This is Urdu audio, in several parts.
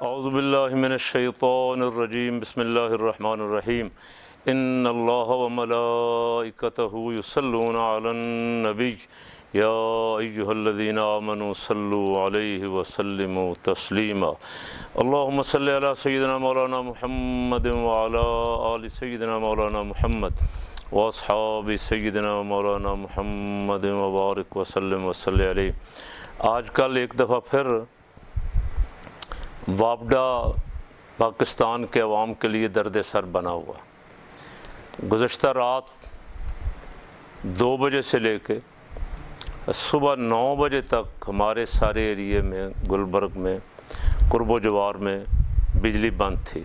اعوذ باللہ من الشیطان الرجیم بسم اللہ الرحمن الرحیم ان اللہ وملائکتہ یصلون علی النبی یا ایہا الذین آمنوا صلوا علیہ وسلموا تسلیما اللہم صلی علی سیدنا مولانا محمد وعلی آل سیدنا مولانا محمد واصحاب سیدنا مولانا محمد وبارک وسلم وصلی علیہ۔ آج کل ایک دفعہ پھر وابڈا پاکستان کے عوام کے لیے درد سر بنا ہوا۔ گزشتہ رات 2 بجے سے لے کے صبح 9 بجے تک ہمارے سارے ایریے میں، گلبرگ میں، قرب و جوار میں بجلی بند تھی۔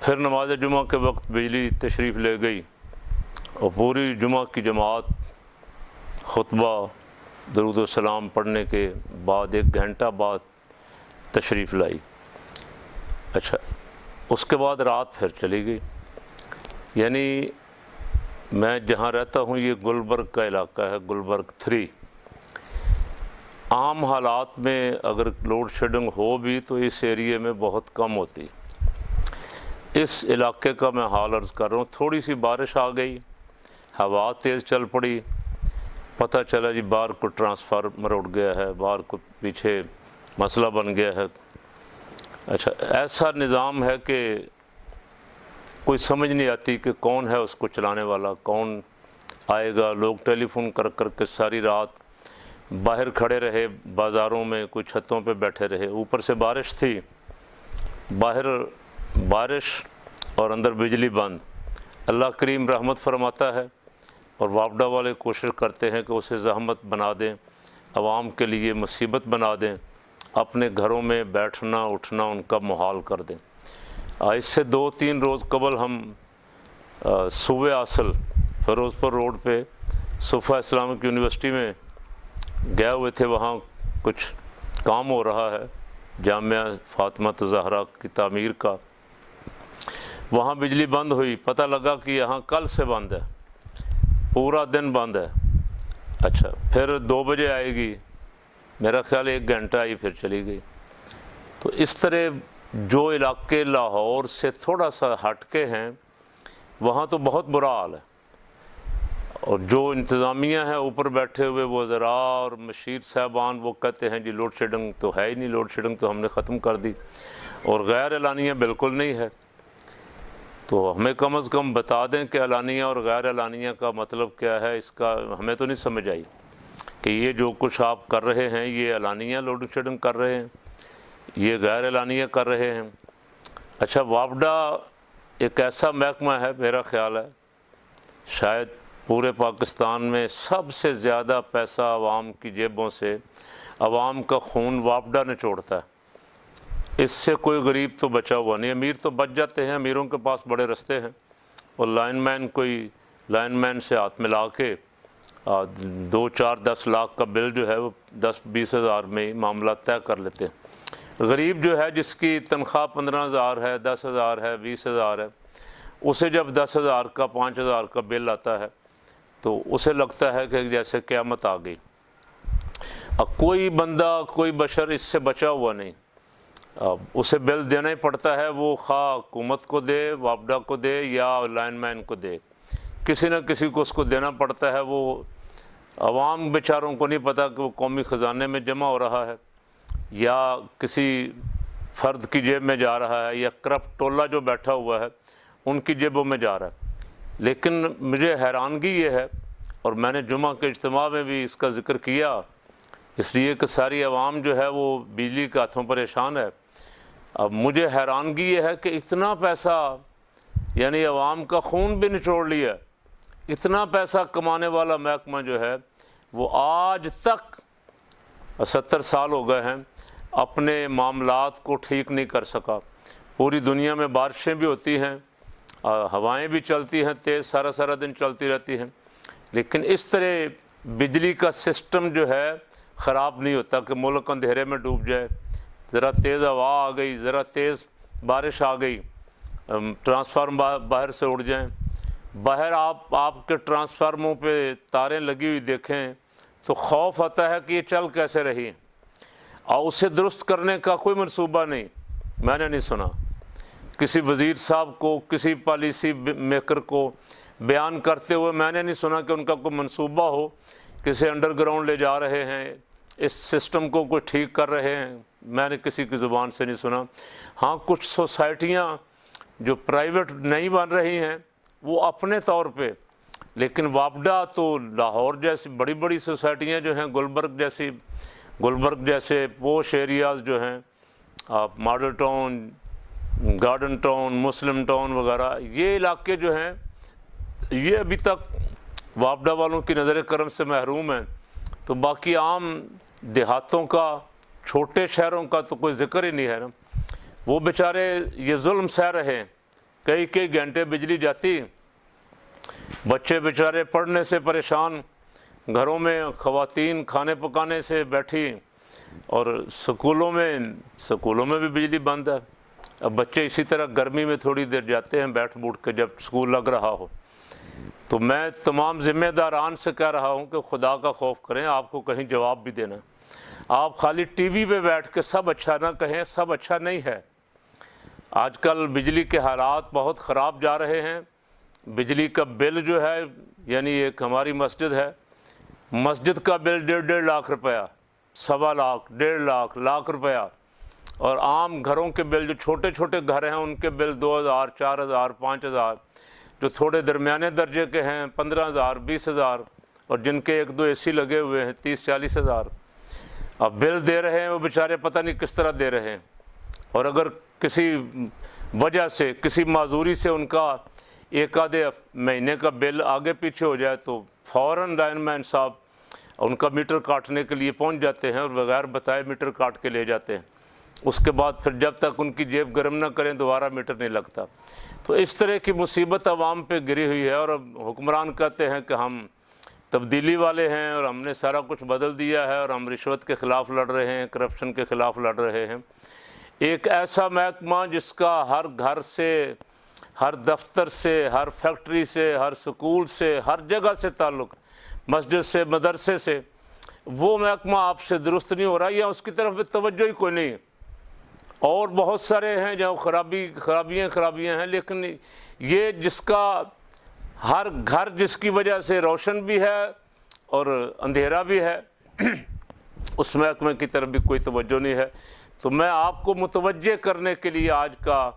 پھر نماز جمعہ کے وقت بجلی تشریف لے گئی اور پوری جمعہ کی جماعت خطبہ درود و سلام پڑھنے کے بعد 1 گھنٹہ بعد تشریف لائی۔ اچھا، اس کے بعد رات پھر چلی گئی۔ یعنی میں جہاں رہتا ہوں یہ گلبرگ کا علاقہ ہے، گلبرگ 3۔ عام حالات میں اگر لوڈ شیڈنگ ہو بھی تو اس ایریے میں بہت کم ہوتی۔ اس علاقے کا میں حال عرض کر رہا ہوں۔ تھوڑی سی بارش آ گئی، ہوا تیز چل پڑی، پتہ چلا جی باہر کو ٹرانسفارمر اڑ گیا ہے، باہر کو پیچھے مسئلہ بن گیا ہے۔ اچھا، ایسا نظام ہے کہ کوئی سمجھ نہیں آتی کہ کون ہے اس کو چلانے والا، کون آئے گا۔ لوگ ٹیلی فون کر کر کے ساری رات باہر کھڑے رہے، بازاروں میں، کوئی چھتوں پہ بیٹھے رہے۔ اوپر سے بارش تھی، باہر بارش اور اندر بجلی بند۔ اللہ کریم رحمت فرماتا ہے اور وابڈا والے کوشش کرتے ہیں کہ اسے زحمت بنا دیں، عوام کے لیے مصیبت بنا دیں، اپنے گھروں میں بیٹھنا اٹھنا ان کا محال کر دیں۔ اس سے 2-3 روز قبل ہم صوبہ اصل فیروز پور روڈ پہ صفا اسلامک یونیورسٹی میں گئے ہوئے تھے۔ وہاں کچھ کام ہو رہا ہے جامعہ فاطمہ الزہرا کی تعمیر کا۔ وہاں بجلی بند ہوئی، پتہ لگا کہ یہاں کل سے بند ہے، پورا دن بند ہے۔ اچھا، پھر 2 بجے آئے گی، میرا خیال 1 گھنٹہ آئی، پھر چلی گئی۔ تو اس طرح جو علاقے لاہور سے تھوڑا سا ہٹ کے ہیں وہاں تو بہت برا حال ہے۔ اور جو انتظامیہ ہیں اوپر بیٹھے ہوئے وزراء اور مشیر صاحبان، وہ کہتے ہیں جی لوڈ شیڈنگ تو ہے ہی نہیں، لوڈ شیڈنگ تو ہم نے ختم کر دی، اور غیر اعلانیہ بالکل نہیں ہے۔ تو ہمیں کم از کم بتا دیں کہ اعلانیہ اور غیر اعلانیہ کا مطلب کیا ہے۔ اس کا ہمیں تو نہیں سمجھ آئی کہ یہ جو کچھ آپ کر رہے ہیں یہ اعلانیہ لوڈ شیڈنگ کر رہے ہیں، یہ غیر اعلانیہ کر رہے ہیں۔ اچھا، وابڈا ایک ایسا محکمہ ہے، میرا خیال ہے شاید پورے پاکستان میں سب سے زیادہ پیسہ عوام کی جیبوں سے، عوام کا خون وابڈا نچوڑتا ہے۔ اس سے کوئی غریب تو بچا ہوا نہیں۔ امیر تو بچ جاتے ہیں، امیروں کے پاس بڑے رستے ہیں، اور لائن مین سے ہاتھ ملا کے 2-4-10 لاکھ کا بل جو ہے وہ 10-20 ہزار میں ہی معاملہ طے کر لیتے ہیں۔ غریب جو ہے، جس کی تنخواہ 15,000 ہے، 10,000 ہے، 20,000 ہے، اسے جب 10,000 کا 5,000 کا بل آتا ہے تو اسے لگتا ہے کہ جیسے قیامت آ گئی۔ اب کوئی بندہ، کوئی بشر اس سے بچا ہوا نہیں، اب اسے بل دینا ہی پڑتا ہے۔ وہ خواہ حکومت کو دے، وابڈا کو دے، یا لائن مین کو دے، کسی نہ کسی کو اس کو دینا پڑتا ہے۔ وہ عوام بیچاروں کو نہیں پتہ کہ وہ قومی خزانے میں جمع ہو رہا ہے یا کسی فرد کی جیب میں جا رہا ہے، یا کرپٹ ٹولہ جو بیٹھا ہوا ہے ان کی جیبوں میں جا رہا ہے۔ لیکن مجھے حیرانگی یہ ہے، اور میں نے جمعہ کے اجتماع میں بھی اس کا ذکر کیا، اس لیے کہ ساری عوام جو ہے وہ بجلی کے ہاتھوں پریشان ہے۔ اب مجھے حیرانگی یہ ہے کہ اتنا پیسہ، یعنی عوام کا خون بھی نچوڑ لیا، اتنا پیسہ کمانے والا محکمہ جو ہے وہ آج تک 70 سال ہو گئے ہیں اپنے معاملات کو ٹھیک نہیں کر سکا۔ پوری دنیا میں بارشیں بھی ہوتی ہیں، ہوائیں بھی چلتی ہیں تیز، سارا دن چلتی رہتی ہیں، لیکن اس طرح بجلی کا سسٹم جو ہے خراب نہیں ہوتا کہ ملک اندھیرے میں ڈوب جائے۔ ذرا تیز ہوا آ گئی، ذرا تیز بارش آ گئی، ٹرانسفارمر باہر سے اڑ جائیں۔ باہر آپ کے ٹرانسفارموں پہ تاریں لگی ہوئی دیکھیں تو خوف آتا ہے کہ یہ چل کیسے رہی ہیں۔ اور اسے درست کرنے کا کوئی منصوبہ نہیں، میں نے نہیں سنا کسی وزیر صاحب کو، کسی پالیسی میکر کو بیان کرتے ہوئے میں نے نہیں سنا کہ ان کا کوئی منصوبہ ہو، کسی انڈر گراؤنڈ لے جا رہے ہیں، اس سسٹم کو کوئی ٹھیک کر رہے ہیں، میں نے کسی کی زبان سے نہیں سنا۔ ہاں کچھ سوسائٹیاں جو پرائیویٹ نہیں بن رہی ہیں وہ اپنے طور پہ، لیکن واپڈا تو لاہور جیسی بڑی بڑی سوسائٹیاں جو ہیں، گلبرگ جیسے پوش ایریاز جو ہیں، ماڈل ٹاؤن، گارڈن ٹاؤن، مسلم ٹاؤن وغیرہ، یہ علاقے جو ہیں یہ ابھی تک واپڈا والوں کی نظر کرم سے محروم ہیں۔ تو باقی عام دیہاتوں کا، چھوٹے شہروں کا تو کوئی ذکر ہی نہیں ہے نا، وہ بیچارے یہ ظلم سہ رہے ہیں، کئی گھنٹے بجلی جاتی، بچے بیچارے پڑھنے سے پریشان، گھروں میں خواتین کھانے پکانے سے بیٹھی، اور سکولوں میں بھی بجلی بند ہے۔ اب بچے اسی طرح گرمی میں تھوڑی دیر جاتے ہیں بیٹھ بوٹھ کے جب سکول لگ رہا ہو۔ تو میں تمام ذمہ داران سے کہہ رہا ہوں کہ خدا کا خوف کریں، آپ کو کہیں جواب بھی دینا، آپ خالی ٹی وی پہ بیٹھ کے سب اچھا نہ کہیں، سب اچھا نہیں ہے۔ آج کل بجلی کے حالات بہت خراب جا رہے ہیں، بجلی کا بل جو ہے، یعنی ایک ہماری مسجد ہے، مسجد کا بل 1.5 لاکھ روپیہ، 1.25 لاکھ، 1.5 لاکھ روپیہ، اور عام گھروں کے بل جو چھوٹے چھوٹے گھر ہیں ان کے بل 2,000، 4,000، 5,000، جو تھوڑے درمیانے درجے کے ہیں 15,000، 20,000، اور جن کے 1-2 اے سی لگے ہوئے ہیں 30-40 ہزار۔ اب بل دے رہے ہیں وہ بیچارے پتہ نہیں کس طرح دے رہے ہیں، اور اگر کسی وجہ سے، کسی معذوری سے ان کا ایک آدھے مہینے کا بل آگے پیچھے ہو جائے تو فوراً لائن مین صاحب ان کا میٹر کاٹنے کے لیے پہنچ جاتے ہیں، اور بغیر بتائے میٹر کاٹ کے لے جاتے ہیں۔ اس کے بعد پھر جب تک ان کی جیب گرم نہ کریں دوبارہ میٹر نہیں لگتا۔ تو اس طرح کی مصیبت عوام پہ گری ہوئی ہے، اور اب حکمران کہتے ہیں کہ ہم تبدیلی والے ہیں اور ہم نے سارا کچھ بدل دیا ہے، اور ہم رشوت کے خلاف لڑ رہے ہیں، کرپشن کے خلاف لڑ رہے ہیں۔ ایک ایسا محکمہ جس کا ہر گھر سے، ہر دفتر سے، ہر فیکٹری سے، ہر سکول سے، ہر جگہ سے تعلق، مسجد سے، مدرسے سے، وہ محکمہ آپ سے درست نہیں ہو رہا، یا اس کی طرف توجہ ہی کوئی نہیں ہے۔ اور بہت سارے ہیں جہاں خرابیاں ہیں، لیکن یہ جس کا ہر گھر جس کی وجہ سے روشن بھی ہے اور اندھیرا بھی ہے، اس محکمے کی طرف بھی کوئی توجہ نہیں ہے۔ تو میں آپ کو متوجہ کرنے کے لیے آج کا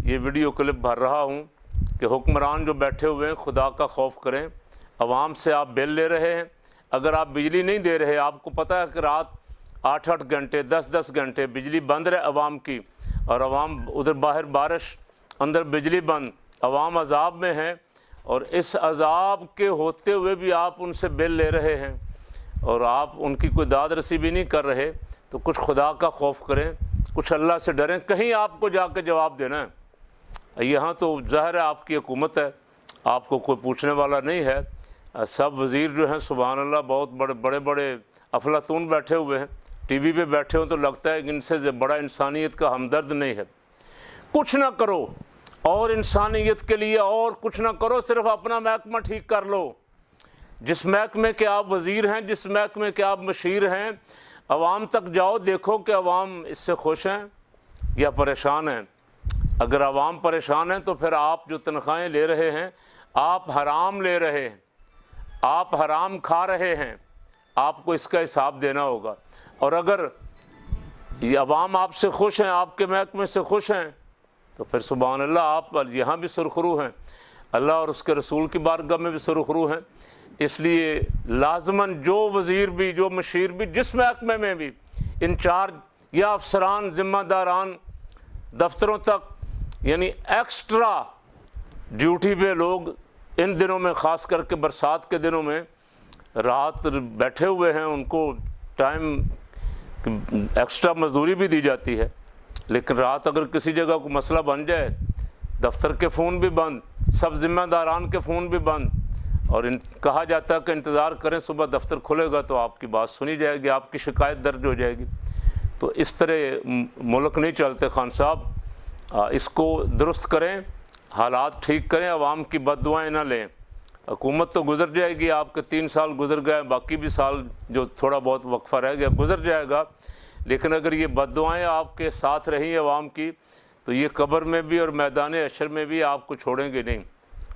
یہ ویڈیو کلپ بھر رہا ہوں کہ حکمران جو بیٹھے ہوئے ہیں خدا کا خوف کریں۔ عوام سے آپ بل لے رہے ہیں، اگر آپ بجلی نہیں دے رہے، آپ کو پتہ ہے کہ رات 8 گھنٹے 10 گھنٹے بجلی بند رہے عوام کی، اور عوام ادھر باہر بارش، اندر بجلی بند، عوام عذاب میں ہیں، اور اس عذاب کے ہوتے ہوئے بھی آپ ان سے بل لے رہے ہیں اور آپ ان کی کوئی داد رسی بھی نہیں کر رہے۔ تو کچھ خدا کا خوف کریں، کچھ اللہ سے ڈریں، کہیں آپ کو جا کے جواب دینا ہے۔ یہاں تو ظاہر ہے آپ کی حکومت ہے، آپ کو کوئی پوچھنے والا نہیں ہے۔ سب وزیر جو ہیں سبحان اللہ بہت بڑے افلاطون بیٹھے ہوئے ہیں، ٹی وی پہ بیٹھے ہوں تو لگتا ہے کہ ان سے بڑا انسانیت کا ہمدرد نہیں ہے۔ کچھ نہ کرو اور انسانیت کے لیے، اور کچھ نہ کرو، صرف اپنا محکمہ ٹھیک کر لو۔ جس محکمے کے آپ وزیر ہیں، جس محکمے کے آپ مشیر ہیں، عوام تک جاؤ، دیکھو کہ عوام اس سے خوش ہیں یا پریشان ہیں۔ اگر عوام پریشان ہیں تو پھر آپ جو تنخواہیں لے رہے ہیں، آپ حرام لے رہے ہیں، آپ حرام کھا رہے ہیں، آپ کو اس کا حساب دینا ہوگا۔ اور اگر یہ عوام آپ سے خوش ہیں، آپ کے محکمے سے خوش ہیں، تو پھر سبحان اللہ آپ یہاں بھی سرخرو ہیں، اللہ اور اس کے رسول کی بارگاہ میں بھی سرخرو ہیں۔ اس لیے لازماً جو وزیر بھی، جو مشیر بھی، جس محکمے میں بھی انچارج یا افسران، ذمہ داران دفتروں تک، یعنی ایکسٹرا ڈیوٹی پہ لوگ ان دنوں میں، خاص کر کے برسات کے دنوں میں رات بیٹھے ہوئے ہیں، ان کو ٹائم ایکسٹرا مزدوری بھی دی جاتی ہے، لیکن رات اگر کسی جگہ کو مسئلہ بن جائے، دفتر کے فون بھی بند، سب ذمہ داران کے فون بھی بند، اور کہا جاتا ہے کہ انتظار کریں صبح دفتر کھلے گا تو آپ کی بات سنی جائے گی، آپ کی شکایت درج ہو جائے گی۔ تو اس طرح ملک نہیں چلتے خان صاحب، اس کو درست کریں، حالات ٹھیک کریں، عوام کی بد دعائیں نہ لیں۔ حکومت تو گزر جائے گی، آپ کے 3 سال گزر گئے، باقی بھی سال جو تھوڑا بہت وقفہ رہ گیا گزر جائے گا، لیکن اگر یہ بد دعائیں آپ کے ساتھ رہیں عوام کی تو یہ قبر میں بھی اور میدان حشر میں بھی آپ کو چھوڑیں گے نہیں۔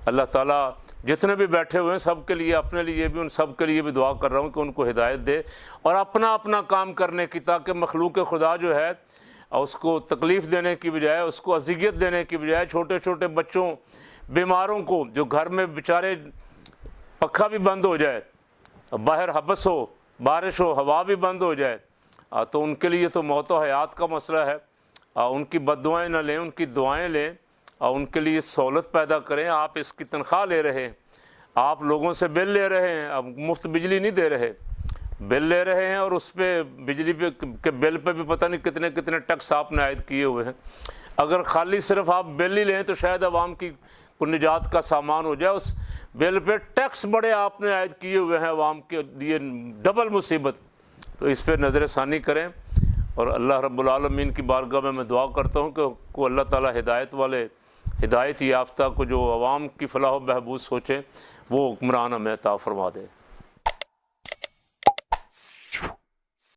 اللہ تعالیٰ جتنے بھی بیٹھے ہوئے ہیں سب کے لیے، اپنے لیے بھی، ان سب کے لیے بھی دعا کر رہا ہوں کہ ان کو ہدایت دے اور اپنا اپنا کام کرنے کی، تاکہ مخلوق خدا جو ہے اس کو تکلیف دینے کی بجائے، اس کو اذیت دینے کی بجائے، چھوٹے چھوٹے بچوں، بیماروں کو جو گھر میں بیچارے پنکھا بھی بند ہو جائے، باہر حبس ہو، بارش ہو، ہوا بھی بند ہو جائے، تو ان کے لیے تو موت و حیات کا مسئلہ ہے۔ ان کی بد دعائیں نہ لیں، ان کی دعائیں لیں اور ان کے لیے سہولت پیدا کریں۔ آپ اس کی تنخواہ لے رہے ہیں، آپ لوگوں سے بل لے رہے ہیں، اب مفت بجلی نہیں دے رہے، بل لے رہے ہیں، اور اس پہ بجلی پہ کے بل پہ بھی پتہ نہیں کتنے کتنے ٹیکس آپ نے عائد کیے ہوئے ہیں۔ اگر خالی صرف آپ بل ہی لیں تو شاید عوام کی کو نجات کا سامان ہو جائے، اس بل پہ ٹیکس بڑے آپ نے عائد کیے ہوئے ہیں عوام کے لیے، ڈبل مصیبت۔ تو اس پہ نظر ثانی کریں، اور اللہ رب العالمین کی بارگاہ میں دعا کرتا ہوں کہ کو اللہ تعالیٰ ہدایت والے، ہدایت یافتہ کو جو عوام کی فلاح و بہبود سوچیں، وہ حکمران ہمیں عطا فرما دے۔